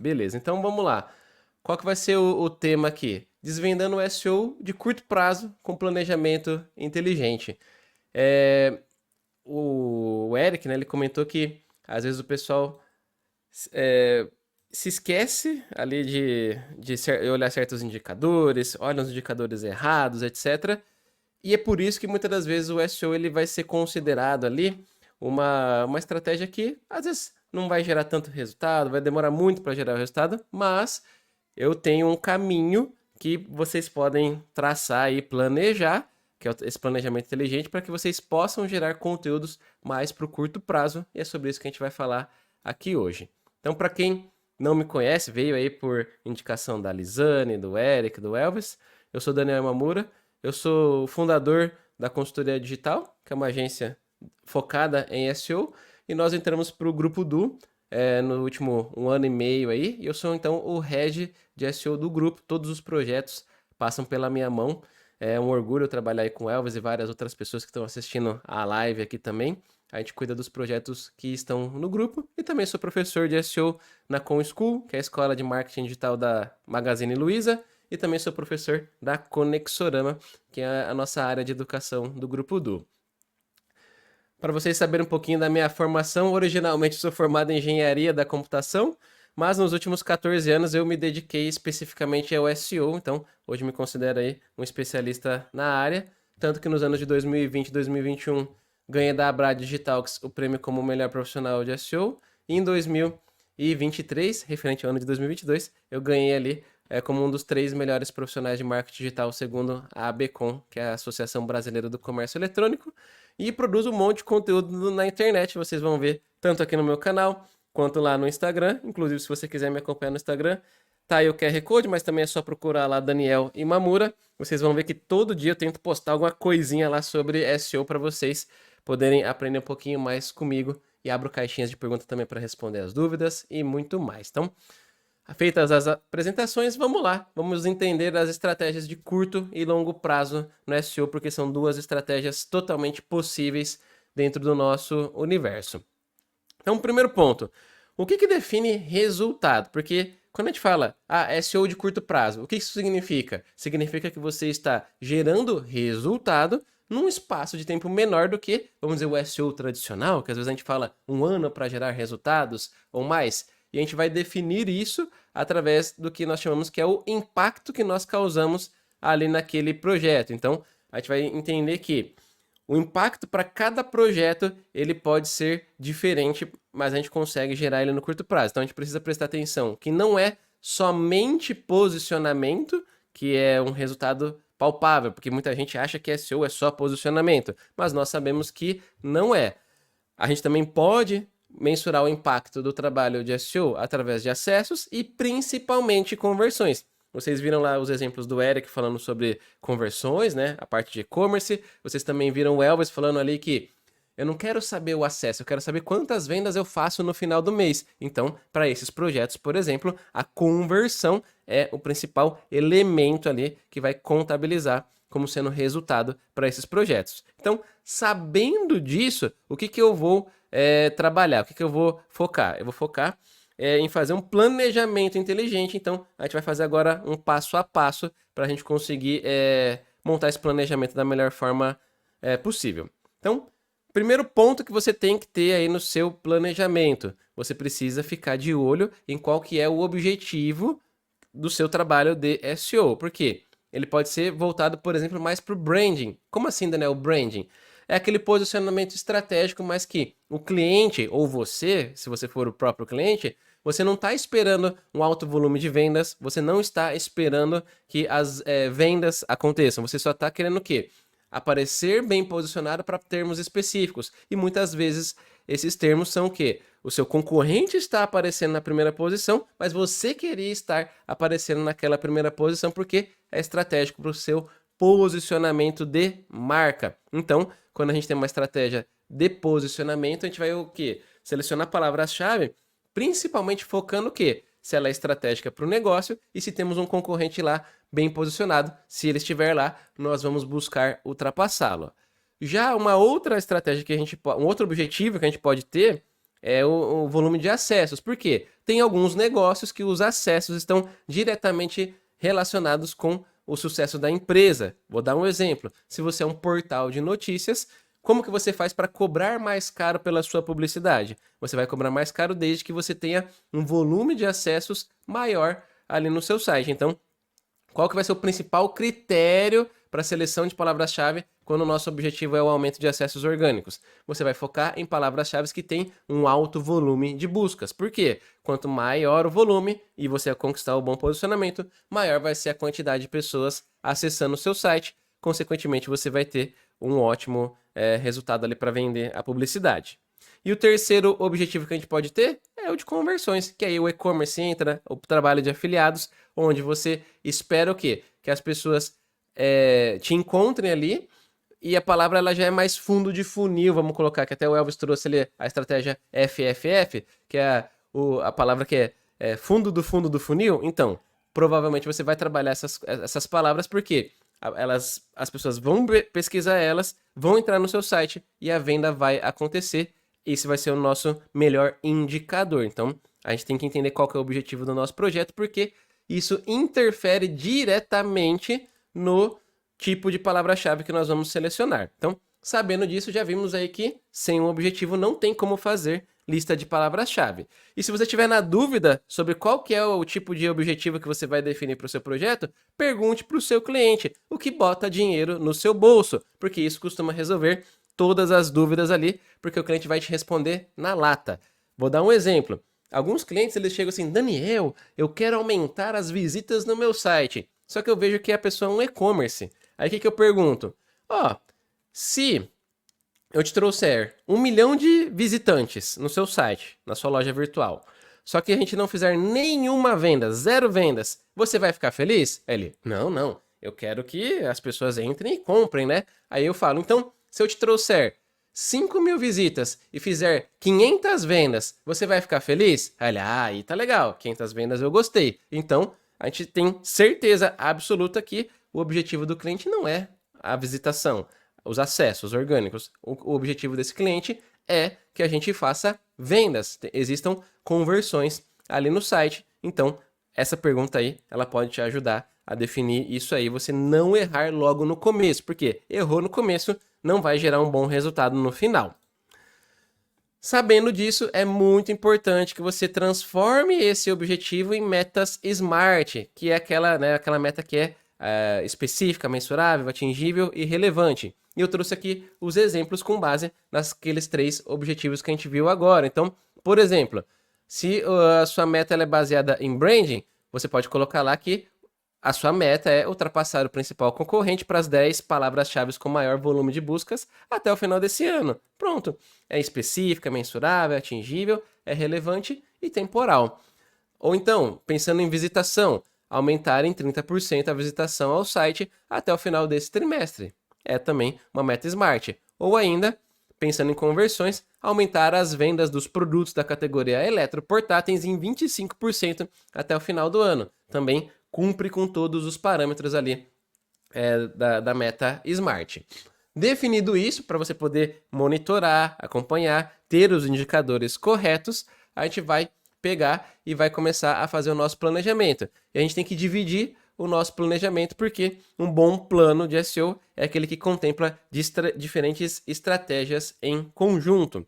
Beleza, então vamos lá. Qual que vai ser o tema aqui? Desvendando o SEO de curto prazo com planejamento inteligente. É, o Eric, né, ele comentou que às vezes o pessoal é, se esquece ali de olhar certos indicadores, olha os indicadores errados, etc. E é por isso que muitas das vezes o SEO ele vai ser considerado ali uma estratégia que às vezes não vai gerar tanto resultado, vai demorar muito para gerar o resultado, mas eu tenho um caminho que vocês podem traçar e planejar, que é esse planejamento inteligente, para que vocês possam gerar conteúdos mais para o curto prazo, e é sobre isso que a gente vai falar aqui hoje. Então, para quem não me conhece, veio aí por indicação da Lisane, do Eric, do Elvis, eu sou Daniel Mamura, eu sou o fundador da Consultoria Digital, que é uma agência focada em SEO, e nós entramos para o Grupo Du no último 1 ano e meio aí, e eu sou então o head de SEO do grupo, todos os projetos passam pela minha mão, é um orgulho trabalhar aí com o Elvis e várias outras pessoas que estão assistindo a live aqui também, a gente cuida dos projetos que estão no grupo, e também sou professor de SEO na Com School, que é a escola de marketing digital da Magazine Luiza, e também sou professor da Conexorama, que é a nossa área de educação do Grupo Du. Para vocês saberem um pouquinho da minha formação, originalmente sou formado em engenharia da computação, mas nos últimos 14 anos eu me dediquei especificamente ao SEO, então hoje me considero aí um especialista na área, tanto que nos anos de 2020 e 2021 ganhei da Abra Digitalx o prêmio como melhor profissional de SEO, e em 2023, referente ao ano de 2022, eu ganhei ali como um dos 3 melhores profissionais de marketing digital, segundo a ABCom, que é a Associação Brasileira do Comércio Eletrônico, e produzo um monte de conteúdo na internet, vocês vão ver tanto aqui no meu canal, quanto lá no Instagram, inclusive se você quiser me acompanhar no Instagram, tá aí o QR Code, mas também é só procurar lá Daniel Imamura, vocês vão ver que todo dia eu tento postar alguma coisinha lá sobre SEO para vocês poderem aprender um pouquinho mais comigo, e abro caixinhas de pergunta também para responder as dúvidas e muito mais. Então, feitas as apresentações, vamos lá. Vamos entender as estratégias de curto e longo prazo no SEO, porque são duas estratégias totalmente possíveis dentro do nosso universo. Então, primeiro ponto, o que define resultado? Porque quando a gente fala SEO de curto prazo, o que isso significa? Significa que você está gerando resultado num espaço de tempo menor do que, vamos dizer, o SEO tradicional, que às vezes a gente fala 1 ano para gerar resultados ou mais. E a gente vai definir isso através do que nós chamamos que é o impacto que nós causamos ali naquele projeto. Então, a gente vai entender que o impacto para cada projeto ele pode ser diferente, mas a gente consegue gerar ele no curto prazo. Então a gente precisa prestar atenção que não é somente posicionamento, que é um resultado palpável, porque muita gente acha que SEO é só posicionamento, mas nós sabemos que não é. A gente também pode mensurar o impacto do trabalho de SEO através de acessos e principalmente conversões. Vocês viram lá os exemplos do Eric falando sobre conversões, né? A parte de e-commerce. Vocês também viram o Elvis falando ali que eu não quero saber o acesso, eu quero saber quantas vendas eu faço no final do mês. Então, para esses projetos, por exemplo, a conversão é o principal elemento ali que vai contabilizar como sendo resultado para esses projetos. Então, sabendo disso, o que eu vou trabalhar? O que eu vou focar? Eu vou focar em fazer um planejamento inteligente. Então, a gente vai fazer agora um passo a passo para a gente conseguir montar esse planejamento da melhor forma possível. Então, primeiro ponto que você tem que ter aí no seu planejamento, você precisa ficar de olho em qual que é o objetivo do seu trabalho de SEO. Por quê? Ele pode ser voltado, por exemplo, mais para o branding. Como assim, Daniel, branding? É aquele posicionamento estratégico, mas que o cliente, ou você, se você for o próprio cliente, você não está esperando um alto volume de vendas, você não está esperando que as vendas aconteçam, você só está querendo o quê? Aparecer bem posicionado para termos específicos. E muitas vezes esses termos são o quê? O seu concorrente está aparecendo na primeira posição, mas você queria estar aparecendo naquela primeira posição porque é estratégico para o seu posicionamento de marca. Então, quando a gente tem uma estratégia de posicionamento, a gente vai o quê? Selecionar palavras-chave, principalmente focando o quê? Se ela é estratégica para o negócio e se temos um concorrente lá bem posicionado. Se ele estiver lá, nós vamos buscar ultrapassá-lo. Já uma outra estratégia que a gente um outro objetivo que a gente pode ter é o volume de acessos. Por quê? Tem alguns negócios que os acessos estão diretamente relacionados com o sucesso da empresa. Vou dar um exemplo. Se você é um portal de notícias, como que você faz para cobrar mais caro pela sua publicidade? Você vai cobrar mais caro desde que você tenha um volume de acessos maior ali no seu site. Então, qual que vai ser o principal critério para a seleção de palavras-chave quando o nosso objetivo é o aumento de acessos orgânicos? Você vai focar em palavras-chave que têm um alto volume de buscas. Por quê? Quanto maior o volume e você conquistar o bom posicionamento, maior vai ser a quantidade de pessoas acessando o seu site. Consequentemente, você vai ter um ótimo resultado ali para vender a publicidade. E o terceiro objetivo que a gente pode ter é o de conversões, que aí o e-commerce entra, o trabalho de afiliados, onde você espera o quê? Que as pessoas te encontrem ali e a palavra ela já é mais fundo de funil, vamos colocar, que até o Elvis trouxe ali a estratégia FFF, que é a palavra que é fundo do funil. Então, provavelmente você vai trabalhar essas palavras porque as pessoas vão pesquisar elas, vão entrar no seu site e a venda vai acontecer. Esse vai ser o nosso melhor indicador. Então, a gente tem que entender qual que é o objetivo do nosso projeto, porque isso interfere diretamente no tipo de palavra-chave que nós vamos selecionar. Então, sabendo disso, já vimos aí que sem um objetivo não tem como fazer lista de palavras-chave. E se você tiver na dúvida sobre qual que é o tipo de objetivo que você vai definir para o seu projeto, pergunte para o seu cliente, o que bota dinheiro no seu bolso, porque isso costuma resolver todas as dúvidas ali, porque o cliente vai te responder na lata. Vou dar um exemplo. Alguns clientes eles chegam assim, Daniel, eu quero aumentar as visitas no meu site. Só que eu vejo que a pessoa é um e-commerce. Aí o que eu pergunto? Se eu te trouxer 1 milhão de visitantes no seu site, na sua loja virtual, só que a gente não fizer nenhuma venda, 0 vendas, você vai ficar feliz? Ele, não, eu quero que as pessoas entrem e comprem, né? Aí eu falo, então, se eu te trouxer 5 mil visitas e fizer 500 vendas, você vai ficar feliz? Aí ele, aí tá legal, 500 vendas eu gostei. Então, a gente tem certeza absoluta que o objetivo do cliente não é a visitação, os acessos orgânicos. O objetivo desse cliente é que a gente faça vendas, existam conversões ali no site. Então, essa pergunta aí, ela pode te ajudar a definir isso aí, você não errar logo no começo, porque errou no começo, não vai gerar um bom resultado no final. Sabendo disso, é muito importante que você transforme esse objetivo em metas SMART, que é aquela meta que é específica, mensurável, atingível e relevante. E eu trouxe aqui os exemplos com base naqueles 3 objetivos que a gente viu agora. Então, por exemplo, se a sua meta ela é baseada em branding, você pode colocar lá que a sua meta é ultrapassar o principal concorrente para as 10 palavras-chave com maior volume de buscas até o final desse ano. Pronto. É específica, mensurável, é atingível, é relevante e temporal. Ou então, pensando em visitação, aumentar em 30% a visitação ao site até o final desse trimestre. É também uma meta SMART. Ou ainda, pensando em conversões, aumentar as vendas dos produtos da categoria eletroportáteis em 25% até o final do ano. Também cumpre com todos os parâmetros ali da meta SMART. Definido isso, para você poder monitorar, acompanhar, ter os indicadores corretos, a gente vai pegar e vai começar a fazer o nosso planejamento. E a gente tem que dividir o nosso planejamento, porque um bom plano de SEO é aquele que contempla diferentes estratégias em conjunto.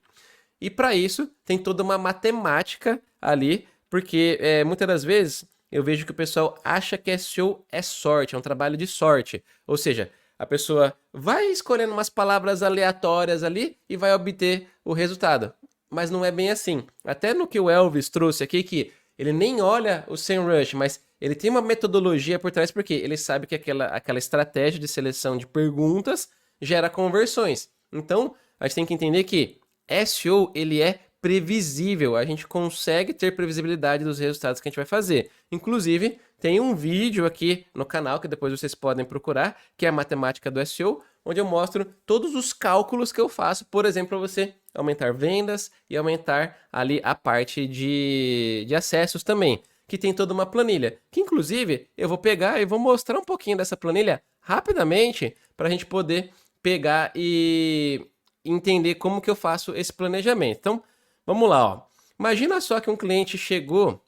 E para isso, tem toda uma matemática ali, porque muitas das vezes eu vejo que o pessoal acha que SEO é sorte, é um trabalho de sorte. Ou seja, a pessoa vai escolhendo umas palavras aleatórias ali e vai obter o resultado. Mas não é bem assim. Até no que o Elvis trouxe aqui, que ele nem olha o SEMrush, mas ele tem uma metodologia por trás, porque ele sabe que aquela estratégia de seleção de perguntas gera conversões. Então, a gente tem que entender que SEO, ele é previsível, a gente consegue ter previsibilidade dos resultados que a gente vai fazer. Inclusive, tem um vídeo aqui no canal, que depois vocês podem procurar, que é a matemática do SEO, onde eu mostro todos os cálculos que eu faço, por exemplo, para você aumentar vendas e aumentar ali a parte de acessos também, que tem toda uma planilha, que inclusive eu vou pegar e vou mostrar um pouquinho dessa planilha rapidamente, para a gente poder pegar e entender como que eu faço esse planejamento. Então, Vamos lá, ó. Imagina só que um cliente chegou...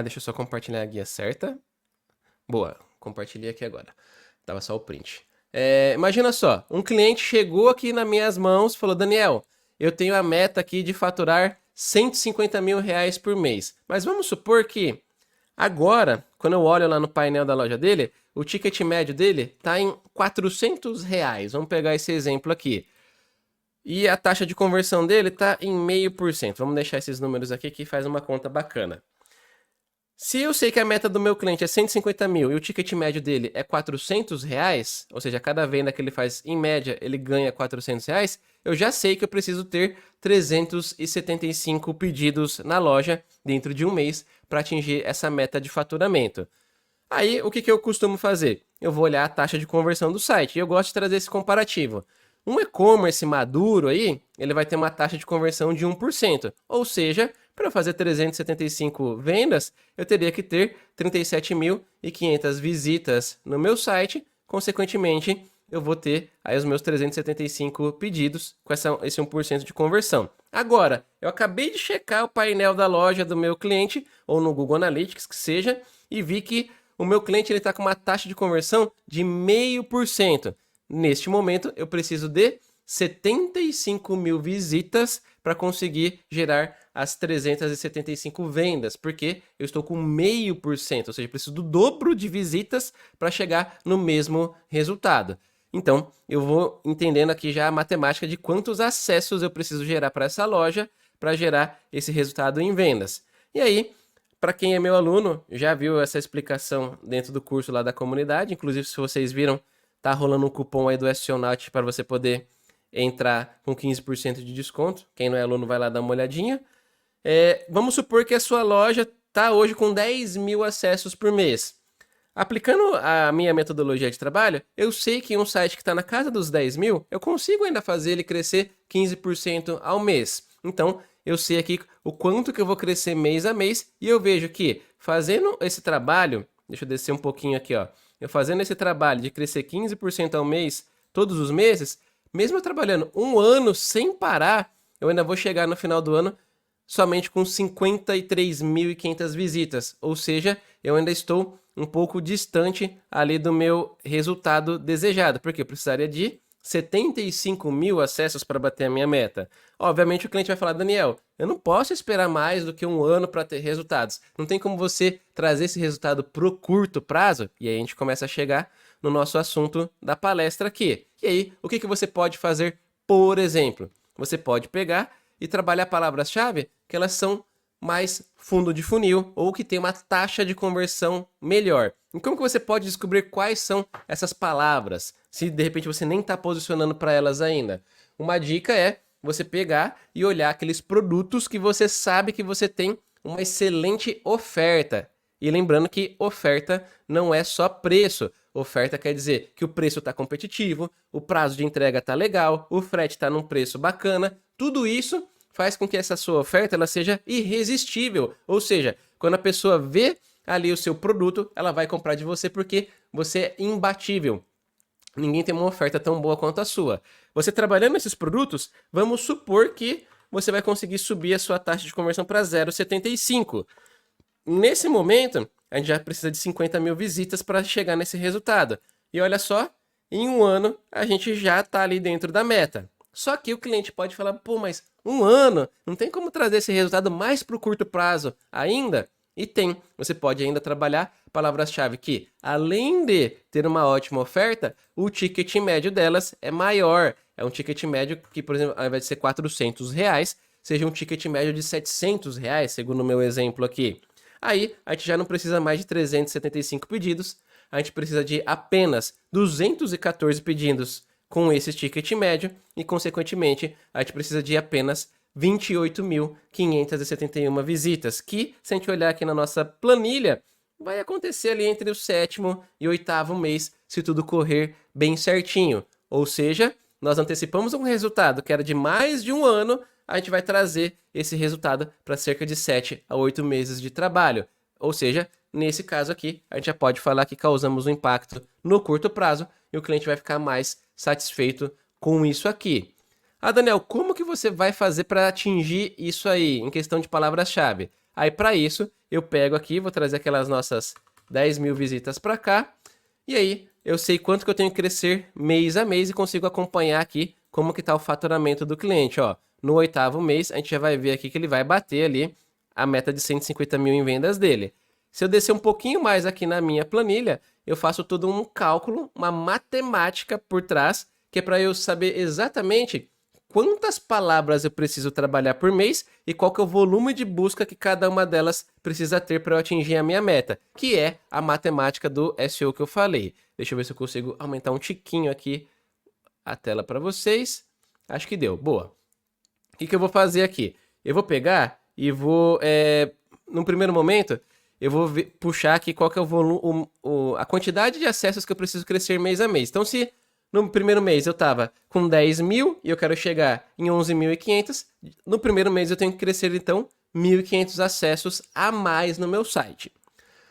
deixa eu só compartilhar a guia certa. Boa, compartilhei aqui agora. Tava só o print. Imagina só, um cliente chegou aqui nas minhas mãos e falou, Daniel, eu tenho a meta aqui de faturar 150 mil reais por mês. Mas vamos supor que agora, quando eu olho lá no painel da loja dele, o ticket médio dele está em 400 reais. Vamos pegar esse exemplo aqui. E a taxa de conversão dele está em 0,5%. Vamos deixar esses números aqui que faz uma conta bacana. Se eu sei que a meta do meu cliente é 150 mil e o ticket médio dele é 400 reais, ou seja, cada venda que ele faz, em média, ele ganha 400 reais, eu já sei que eu preciso ter 375 pedidos na loja dentro de um mês para atingir essa meta de faturamento. Aí, o que eu costumo fazer? Eu vou olhar a taxa de conversão do site e eu gosto de trazer esse comparativo. Um e-commerce maduro aí, ele vai ter uma taxa de conversão de 1%, ou seja, para fazer 375 vendas, eu teria que ter 37.500 visitas no meu site. Consequentemente, eu vou ter aí os meus 375 pedidos com esse 1% de conversão. Agora, eu acabei de checar o painel da loja do meu cliente, ou no Google Analytics, que seja, e vi que o meu cliente está com uma taxa de conversão de 0,5%. Neste momento, eu preciso de 75 mil visitas para conseguir gerar as 375 vendas, porque eu estou com 0,5%, ou seja, preciso do dobro de visitas para chegar no mesmo resultado. Então, eu vou entendendo aqui já a matemática de quantos acessos eu preciso gerar para essa loja para gerar esse resultado em vendas. E aí, para quem é meu aluno, já viu essa explicação dentro do curso lá da comunidade, inclusive se vocês viram, tá rolando um cupom aí do SEOnaut para você poder entrar com 15% de desconto. Quem não é aluno vai lá dar uma olhadinha. Vamos supor que a sua loja está hoje com 10 mil acessos por mês. Aplicando a minha metodologia de trabalho, eu sei que um site que está na casa dos 10 mil, eu consigo ainda fazer ele crescer 15% ao mês. Então, eu sei aqui o quanto que eu vou crescer mês a mês e eu vejo que fazendo esse trabalho, deixa eu descer um pouquinho aqui, ó. Eu fazendo esse trabalho de crescer 15% ao mês, todos os meses, mesmo eu trabalhando um ano sem parar, eu ainda vou chegar no final do ano somente com 53.500 visitas. Ou seja, eu ainda estou um pouco distante ali do meu resultado desejado, porque eu precisaria de 75 mil acessos para bater a minha meta. Obviamente o cliente vai falar, Daniel, eu não posso esperar mais do que um ano para ter resultados. Não tem como você trazer esse resultado pro curto prazo? E aí a gente começa a chegar no nosso assunto da palestra aqui. E aí, o que você pode fazer? Por exemplo, você pode pegar e trabalhar palavras-chave que elas são mais fundo de funil ou que tem uma taxa de conversão melhor. E como que você pode descobrir quais são essas palavras, se de repente você nem está posicionando para elas ainda? Uma dica é você pegar e olhar aqueles produtos que você sabe que você tem uma excelente oferta. E lembrando que oferta não é só preço. Oferta quer dizer que o preço está competitivo, o prazo de entrega está legal, o frete está num preço bacana. Tudo isso faz com que essa sua oferta ela seja irresistível. Ou seja, quando a pessoa vê ali o seu produto, ela vai comprar de você porque você é imbatível. Ninguém tem uma oferta tão boa quanto a sua. Você trabalhando esses produtos, vamos supor que você vai conseguir subir a sua taxa de conversão para 0,75. Nesse momento, a gente já precisa de 50 mil visitas para chegar nesse resultado. E olha só, em um ano, a gente já está ali dentro da meta. Só que o cliente pode falar, pô, mas um ano, não tem como trazer esse resultado mais para o curto prazo ainda? E tem, você pode ainda trabalhar palavras-chave que, além de ter uma ótima oferta, o ticket médio delas é maior. É um ticket médio que, por exemplo, ao invés de ser 400 reais, seja um ticket médio de 700 reais, segundo o meu exemplo aqui. Aí, a gente já não precisa mais de 375 pedidos, a gente precisa de apenas 214 pedidos com esse ticket médio e, consequentemente, a gente precisa de apenas 28.571 visitas, que, se a gente olhar aqui na nossa planilha, vai acontecer ali entre o 7º e 8º mês, se tudo correr bem certinho. Ou seja, nós antecipamos um resultado que era de mais de um ano, a gente vai trazer esse resultado para cerca de 7 a 8 meses de trabalho. Ou seja, nesse caso aqui, a gente já pode falar que causamos um impacto no curto prazo e o cliente vai ficar mais satisfeito com isso aqui. Ah, Daniel, como que você vai fazer para atingir isso aí em questão de palavras-chave? Aí, para isso, eu pego aqui, vou trazer aquelas nossas 10 mil visitas para cá. E aí, eu sei quanto que eu tenho que crescer mês a mês e consigo acompanhar aqui como que está o faturamento do cliente, ó. No 8º mês, a gente já vai ver aqui que ele vai bater ali a meta de 150 mil em vendas dele. Se eu descer um pouquinho mais aqui na minha planilha, eu faço todo um cálculo, uma matemática por trás, que é para eu saber exatamente quantas palavras eu preciso trabalhar por mês e qual que é o volume de busca que cada uma delas precisa ter para eu atingir a minha meta, que é a matemática do SEO que eu falei. Deixa eu ver se eu consigo aumentar um tiquinho aqui a tela para vocês. Acho que deu. Boa. O que eu vou fazer aqui? Eu vou pegar e vou, num primeiro momento, eu vou puxar aqui qual que é o volume, a quantidade de acessos que eu preciso crescer mês a mês. Então, se no primeiro mês eu estava com 10 mil e eu quero chegar em 11.500, no primeiro mês eu tenho que crescer, então, 1.500 acessos a mais no meu site.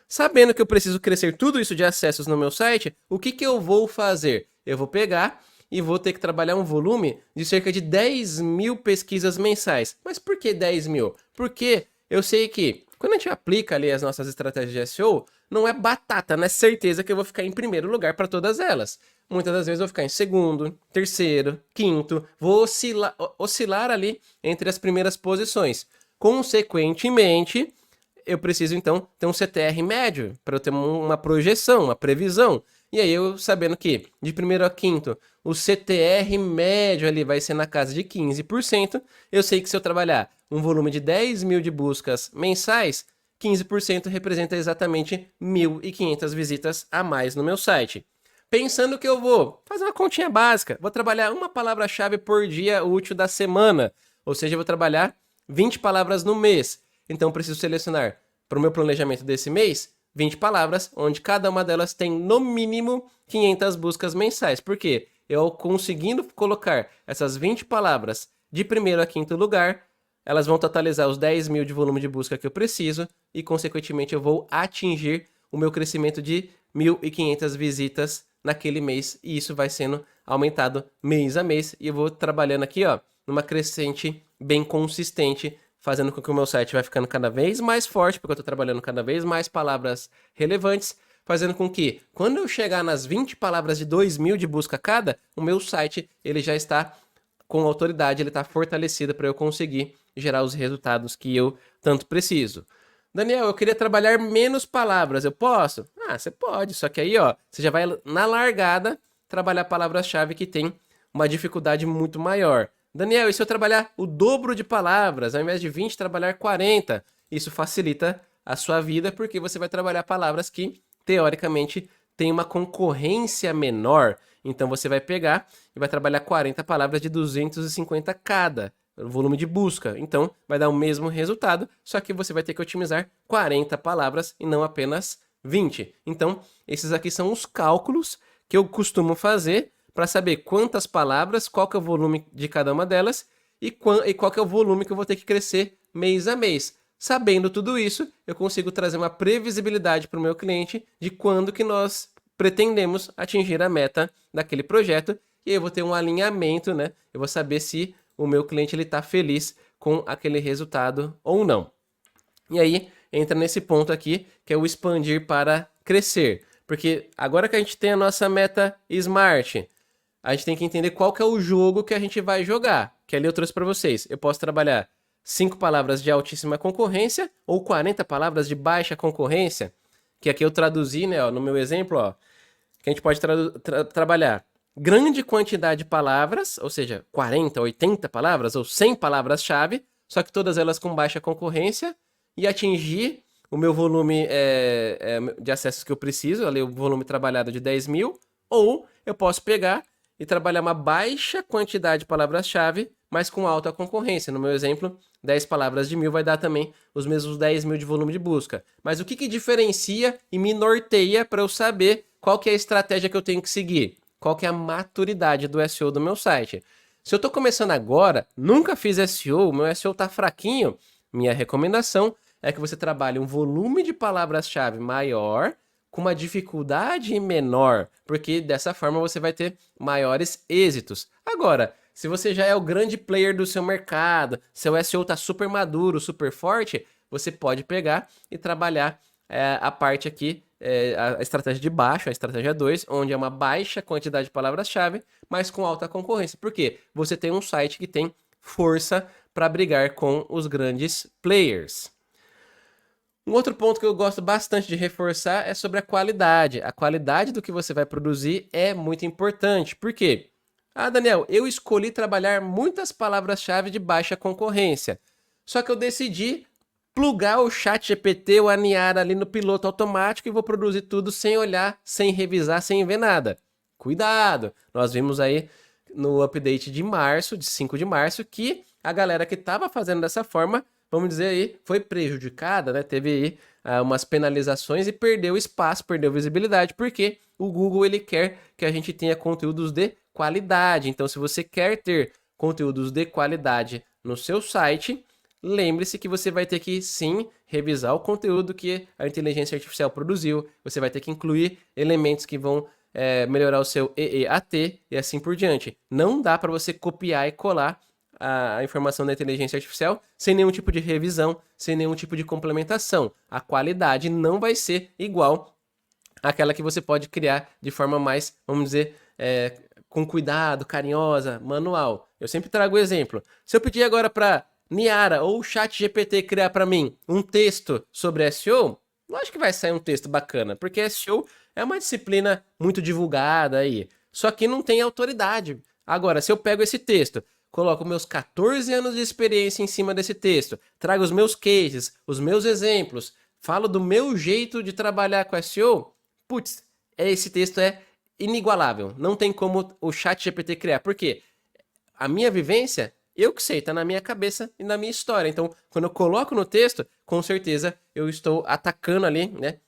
Sabendo que eu preciso crescer tudo isso de acessos no meu site, o que eu vou fazer? Eu vou pegar e vou ter que trabalhar um volume de cerca de 10 mil pesquisas mensais. Mas por que 10 mil? Porque eu sei que quando a gente aplica ali as nossas estratégias de SEO, não é batata, não é certeza que eu vou ficar em primeiro lugar para todas elas. Muitas das vezes eu vou ficar em segundo, terceiro, quinto, vou oscilar ali entre as primeiras posições. Consequentemente, eu preciso então ter um CTR médio para eu ter uma projeção, uma previsão. E aí eu sabendo que de primeiro a quinto o CTR médio ali vai ser na casa de 15%, eu sei que se eu trabalhar um volume de 10 mil de buscas mensais, 15% representa exatamente 1.500 visitas a mais no meu site. Pensando que eu vou fazer uma continha básica, vou trabalhar uma palavra-chave por dia útil da semana, ou seja, eu vou trabalhar 20 palavras no mês. Então preciso selecionar para o meu planejamento desse mês 20 palavras, onde cada uma delas tem no mínimo 500 buscas mensais. Por quê? Eu conseguindo colocar essas 20 palavras de primeiro a quinto lugar, elas vão totalizar os 10 mil de volume de busca que eu preciso e, consequentemente, eu vou atingir o meu crescimento de 1.500 visitas naquele mês e isso vai sendo aumentado mês a mês e eu vou trabalhando aqui, ó, numa crescente bem consistente, fazendo com que o meu site vai ficando cada vez mais forte, porque eu estou trabalhando cada vez mais palavras relevantes, fazendo com que, quando eu chegar nas 20 palavras de 2 mil de busca cada, o meu site ele já está com autoridade, ele está fortalecido para eu conseguir gerar os resultados que eu tanto preciso. Daniel, eu queria trabalhar menos palavras, eu posso? Ah, você pode, só que aí, ó, você já vai na largada trabalhar palavras-chave que tem uma dificuldade muito maior. Daniel, e se eu trabalhar o dobro de palavras, ao invés de 20, trabalhar 40? Isso facilita a sua vida, porque você vai trabalhar palavras que, teoricamente, têm uma concorrência menor. Então, você vai pegar e vai trabalhar 40 palavras de 250 cada, volume de busca. Então, vai dar o mesmo resultado, só que você vai ter que otimizar 40 palavras e não apenas 20. Então, esses aqui são os cálculos que eu costumo fazer para saber quantas palavras, qual que é o volume de cada uma delas e qual que é o volume que eu vou ter que crescer mês a mês. Sabendo tudo isso, eu consigo trazer uma previsibilidade para o meu cliente de quando que nós pretendemos atingir a meta daquele projeto e aí eu vou ter um alinhamento, né? Eu vou saber se o meu cliente está feliz com aquele resultado ou não. E aí entra nesse ponto aqui, que é o expandir para crescer. Porque agora que a gente tem a nossa meta Smart, a gente tem que entender qual que é o jogo que a gente vai jogar. Que ali eu trouxe para vocês. Eu posso trabalhar 5 palavras de altíssima concorrência ou 40 palavras de baixa concorrência, que aqui eu traduzi, né, ó, no meu exemplo, ó, que a gente pode trabalhar grande quantidade de palavras, ou seja, 40, 80 palavras ou 100 palavras-chave, só que todas elas com baixa concorrência e atingir o meu volume de acessos que eu preciso, ali o volume trabalhado de 10 mil, ou eu posso pegar e trabalhar uma baixa quantidade de palavras-chave, mas com alta concorrência. No meu exemplo, 10 palavras de 1.000 vai dar também os mesmos 10 mil de volume de busca. Mas o que diferencia e me norteia para eu saber qual que é a estratégia que eu tenho que seguir? Qual que é a maturidade do SEO do meu site? Se eu estou começando agora, nunca fiz SEO, o meu SEO está fraquinho, minha recomendação é que você trabalhe um volume de palavras-chave maior, com uma dificuldade menor, porque dessa forma você vai ter maiores êxitos. Agora, Se você já é o grande player do seu mercado, seu SEO tá super maduro, super forte, você pode pegar e trabalhar a parte aqui, a estratégia de baixo, a estratégia 2, onde é uma baixa quantidade de palavras-chave, mas com alta concorrência. Por quê? Você tem um site que tem força para brigar com os grandes players. Um outro ponto que eu gosto bastante de reforçar é sobre a qualidade. A qualidade do que você vai produzir é muito importante. Por quê? Ah, Daniel, eu escolhi trabalhar muitas palavras-chave de baixa concorrência. Só que eu decidi plugar o chat GPT ou a Niara ali no piloto automático e vou produzir tudo sem olhar, sem revisar, sem ver nada. Cuidado! Nós vimos aí no update de março, de 5 de março, que a galera que estava fazendo dessa forma, vamos dizer aí, foi prejudicada, né? Teve aí umas penalizações e perdeu espaço, perdeu visibilidade, porque o Google ele quer que a gente tenha conteúdos de qualidade. Então, se você quer ter conteúdos de qualidade no seu site, lembre-se que você vai ter que sim revisar o conteúdo que a inteligência artificial produziu, você vai ter que incluir elementos que vão melhorar o seu EEAT e assim por diante. Não dá para você copiar e colar a informação da inteligência artificial sem nenhum tipo de revisão, sem nenhum tipo de complementação. A qualidade não vai ser igual àquela que você pode criar de forma mais, vamos dizer, com cuidado, carinhosa, manual. Eu sempre trago o exemplo. Se eu pedir agora para Niara ou o Chat GPT criar para mim um texto sobre SEO, lógico que vai sair um texto bacana, porque SEO é uma disciplina muito divulgada aí, só que não tem autoridade. Agora, se eu pego esse texto, coloco meus 14 anos de experiência em cima desse texto, trago os meus cases, os meus exemplos, falo do meu jeito de trabalhar com SEO, putz, esse texto é inigualável. Não tem como o Chat GPT criar. Por quê? A minha vivência, eu que sei, tá na minha cabeça e na minha história. Então, quando eu coloco no texto, com certeza eu estou atacando ali, né?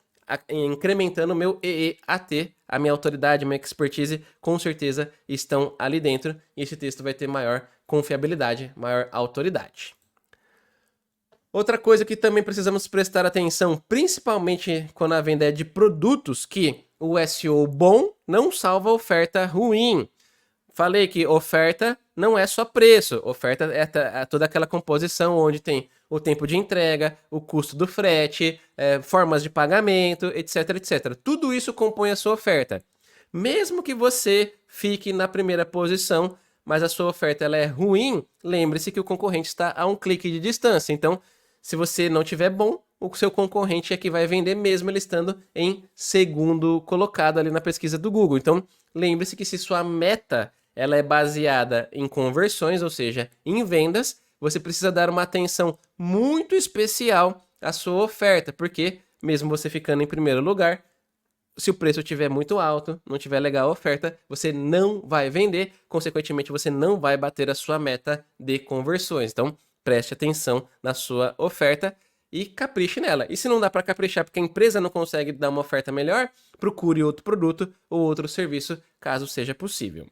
Incrementando o meu EEAT, a minha autoridade, a minha expertise, com certeza estão ali dentro. E esse texto vai ter maior confiabilidade, maior autoridade. Outra coisa que também precisamos prestar atenção, principalmente quando a venda é de produtos, que o SEO bom não salva oferta ruim. Falei que oferta não é só preço, oferta é toda aquela composição onde tem o tempo de entrega, o custo do frete, formas de pagamento, etc, etc. Tudo isso compõe a sua oferta. Mesmo que você fique na primeira posição, mas a sua oferta ela é ruim, lembre-se que o concorrente está a um clique de distância. Então, se você não tiver bom, o seu concorrente é que vai vender mesmo ele estando em segundo colocado ali na pesquisa do Google. Então, lembre-se que se sua meta ela é baseada em conversões, ou seja, em vendas, você precisa dar uma atenção muito especial à sua oferta, porque mesmo você ficando em primeiro lugar, se o preço estiver muito alto, não tiver legal a oferta, você não vai vender, consequentemente você não vai bater a sua meta de conversões. Então, preste atenção na sua oferta e capriche nela. E se não dá para caprichar porque a empresa não consegue dar uma oferta melhor, procure outro produto ou outro serviço, caso seja possível.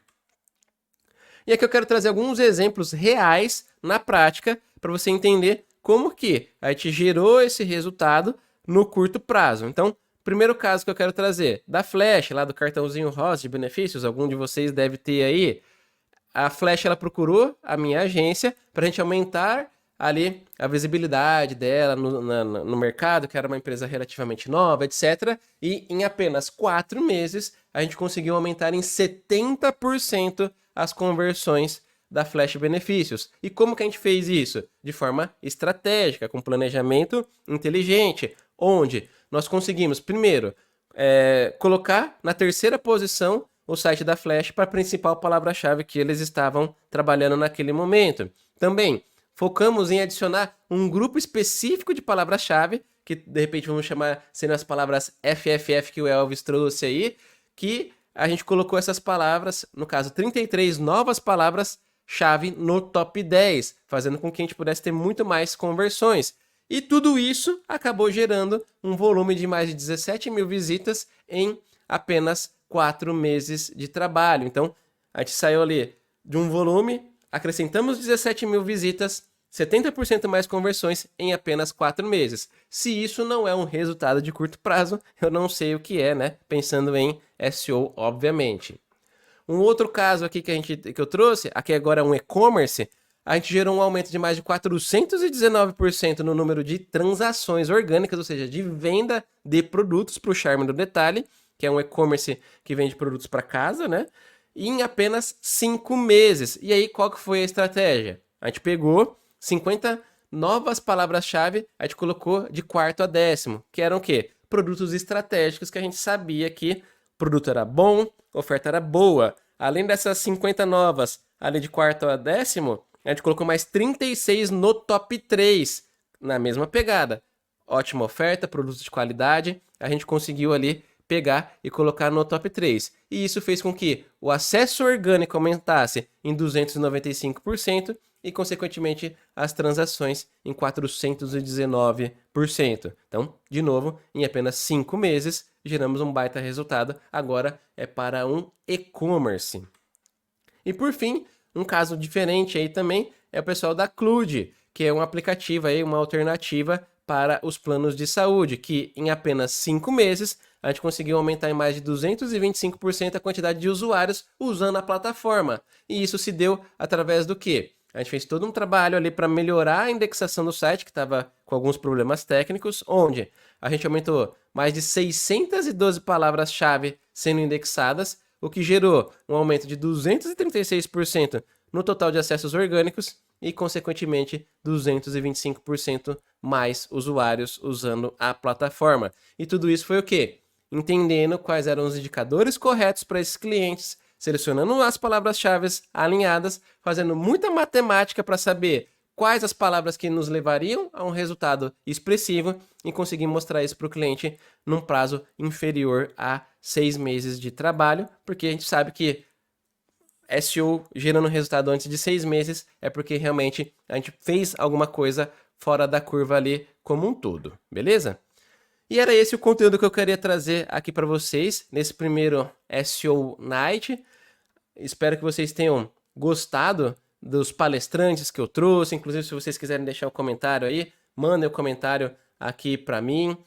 E aqui eu quero trazer alguns exemplos reais na prática para você entender como que a gente gerou esse resultado no curto prazo. Então, primeiro caso que eu quero trazer, da Flash, lá do cartãozinho rosa de benefícios, algum de vocês deve ter aí. A Flash, ela procurou a minha agência para a gente aumentar ali a visibilidade dela no mercado, que era uma empresa relativamente nova, etc. E em apenas 4 meses, a gente conseguiu aumentar em 70% as conversões da Flash Benefícios. E como que a gente fez isso? De forma estratégica, com planejamento inteligente, onde nós conseguimos, primeiro, colocar na terceira posição o site da Flash para a principal palavra-chave que eles estavam trabalhando naquele momento. Também focamos em adicionar um grupo específico de palavras-chave, que de repente vamos chamar sendo as palavras FFF que o Elvis trouxe aí, que a gente colocou essas palavras, no caso 33 novas palavras-chave no top 10, fazendo com que a gente pudesse ter muito mais conversões. E tudo isso acabou gerando um volume de mais de 17 mil visitas em apenas 4 meses de trabalho. Então, a gente saiu ali de um volume, acrescentamos 17 mil visitas, 70% mais conversões em apenas 4 meses. Se isso não é um resultado de curto prazo, eu não sei o que é, né? Pensando em SEO, obviamente. Um outro caso aqui que eu trouxe, aqui agora é um e-commerce, a gente gerou um aumento de mais de 419% no número de transações orgânicas, ou seja, de venda de produtos para o Charme do Detalhe, que é um e-commerce que vende produtos para casa, né? E em apenas 5 meses. E aí, qual que foi a estratégia? A gente pegou 50 novas palavras-chave, a gente colocou de quarto a décimo, que eram o quê? Produtos estratégicos que a gente sabia que o produto era bom, a oferta era boa. Além dessas 50 novas, ali de quarto a décimo, a gente colocou mais 36 no top 3, na mesma pegada. Ótima oferta, produtos de qualidade, a gente conseguiu ali pegar e colocar no top 3. E isso fez com que o acesso orgânico aumentasse em 295% e, consequentemente, as transações em 419%. Então, de novo, em apenas 5 meses, geramos um baita resultado. Agora é para um e-commerce. E por fim, um caso diferente aí também é o pessoal da Clude, que é um aplicativo aí, uma alternativa para os planos de saúde, que em apenas 5 meses a gente conseguiu aumentar em mais de 225% a quantidade de usuários usando a plataforma. E isso se deu através do quê? A gente fez todo um trabalho ali para melhorar a indexação do site, que estava com alguns problemas técnicos, onde a gente aumentou mais de 612 palavras-chave sendo indexadas, o que gerou um aumento de 236% no total de acessos orgânicos e, consequentemente, 225% mais usuários usando a plataforma. E tudo isso foi o quê? Entendendo quais eram os indicadores corretos para esses clientes, selecionando as palavras-chave alinhadas, fazendo muita matemática para saber quais as palavras que nos levariam a um resultado expressivo e conseguir mostrar isso para o cliente num prazo inferior a 6 meses de trabalho, porque a gente sabe que SEO gerando resultado antes de 6 meses é porque realmente a gente fez alguma coisa fora da curva ali como um todo, beleza? E era esse o conteúdo que eu queria trazer aqui para vocês nesse primeiro SEO Night. Espero que vocês tenham gostado dos palestrantes que eu trouxe. Inclusive, se vocês quiserem deixar um comentário aí, mandem um comentário aqui para mim.